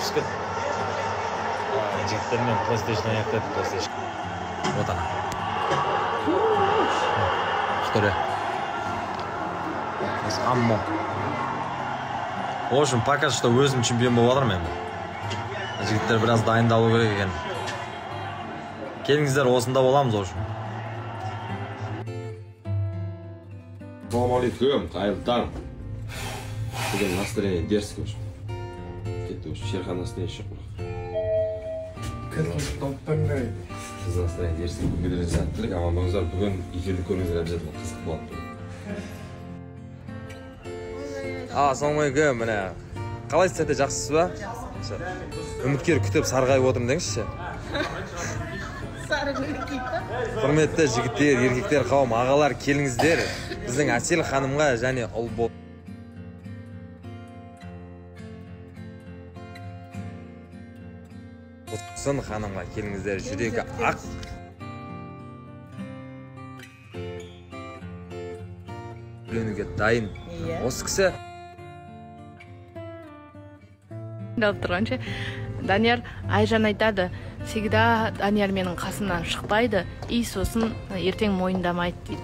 кішкі жігіттермен PlayStation ойнайды, PlayStation. Вот она. История. Аммо. В общем, пока что өзім чемпион болып жатырмын енді. Жігіттер біраз дайындалу керек екен. Келіңіздер, осында боламыз, в общем. Ассалаумалейкум, қайырлы таң. Бүгін настроение дерзкий уже. Кетті уже, Шерхан настроение шық. Біз настроение дерзкий. Бүгін сәттілік, амандығыздар. Бүгін эфирді көріңіздер обязательно қызық болады. Ассалаумалейкум, міне. Қалайсыз, сәтте жақсысыз ба? Үміткер күтіп сарғайып отырмын деңізші. Құрметті жігіттер, еркектер қауым, ағалар, келіңіздер. Біздің Әсел ханымға және ұл Сын ханымға келіңіздер, жүрегі ақ. Үйленуге дайын. Осы кісі алып тұрғанша Данияр Айжан айтады, всегда Данияр менің қасымнан шықпайды, и сосын ертең мойындамайды дейді.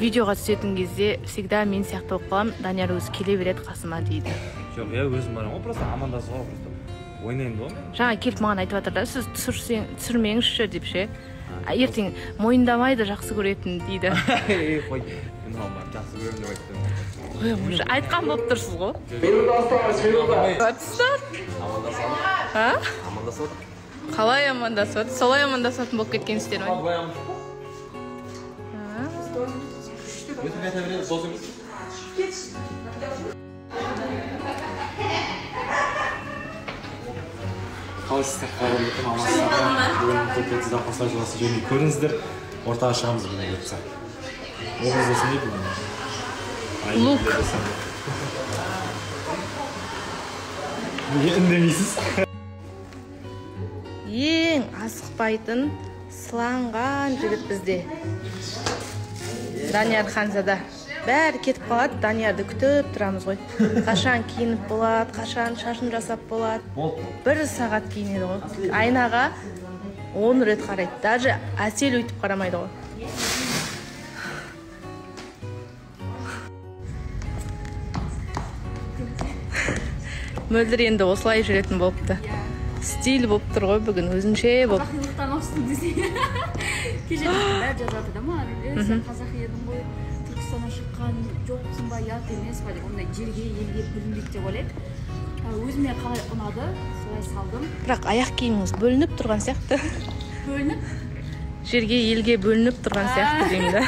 Видеоға түсетін кезде всегда мен сияқты болып қалам, Данияр өзі келе береді қасыма дейді. Жоқ, я өзім барам, ол просто амандасуға просто ойнайын ғой. Жаңа келіп маған айтып жатыр да, сіз түсірмеңізші деп ше. Ертең мойындамайды, жақсы көретін дейді. Қой, мен алмай жақсы көремін деп айттым. Айтқан болып тұрсыз ғой. Амандасады. Қалай амандасады? Солай амандасатын болып кеткенсіздер ме? Қалайсыздар, қайырлы күн, амансыздар. Бүгін көкетсізден қосылай жоласы жөнінде көріңіздер. Ортаға шығамыз бүгін өтсе. Оғыз осындай бүгін. Лук. Неге үндемейсіз? Ең асықпайтын, сыланған жігіт бізде. Данияр Ханзада. Бәрі кетіп қалады, Даниярды күтіп тұрамыз ғой. Қашан киініп болады, қашан шашын жасап болады. 1 сағат киінеді ғой. Айнаға 10 рет қарайды. Даже Әсел өйтіп қарамайды ғой. Мөлдір енді осылай жүретін болыпты. Стиль болып тұр ғой бүгін, өзінше болып. Қазақилықтан ауыстың десе. Кеше бәрі жазады да маған. Сен қазақи едің ғой, Түркістаннан шыққан жоқсың ба, ұят емес па деп, ондай жерге, елге бөлінбейді деп ойлайды. Өзіме қалай ұнады, солай салдым. Бірақ аяқ киіміңіз бөлініп тұрған сияқты. Бөлініп? Жерге, елге бөлініп тұрған сияқты деймін да.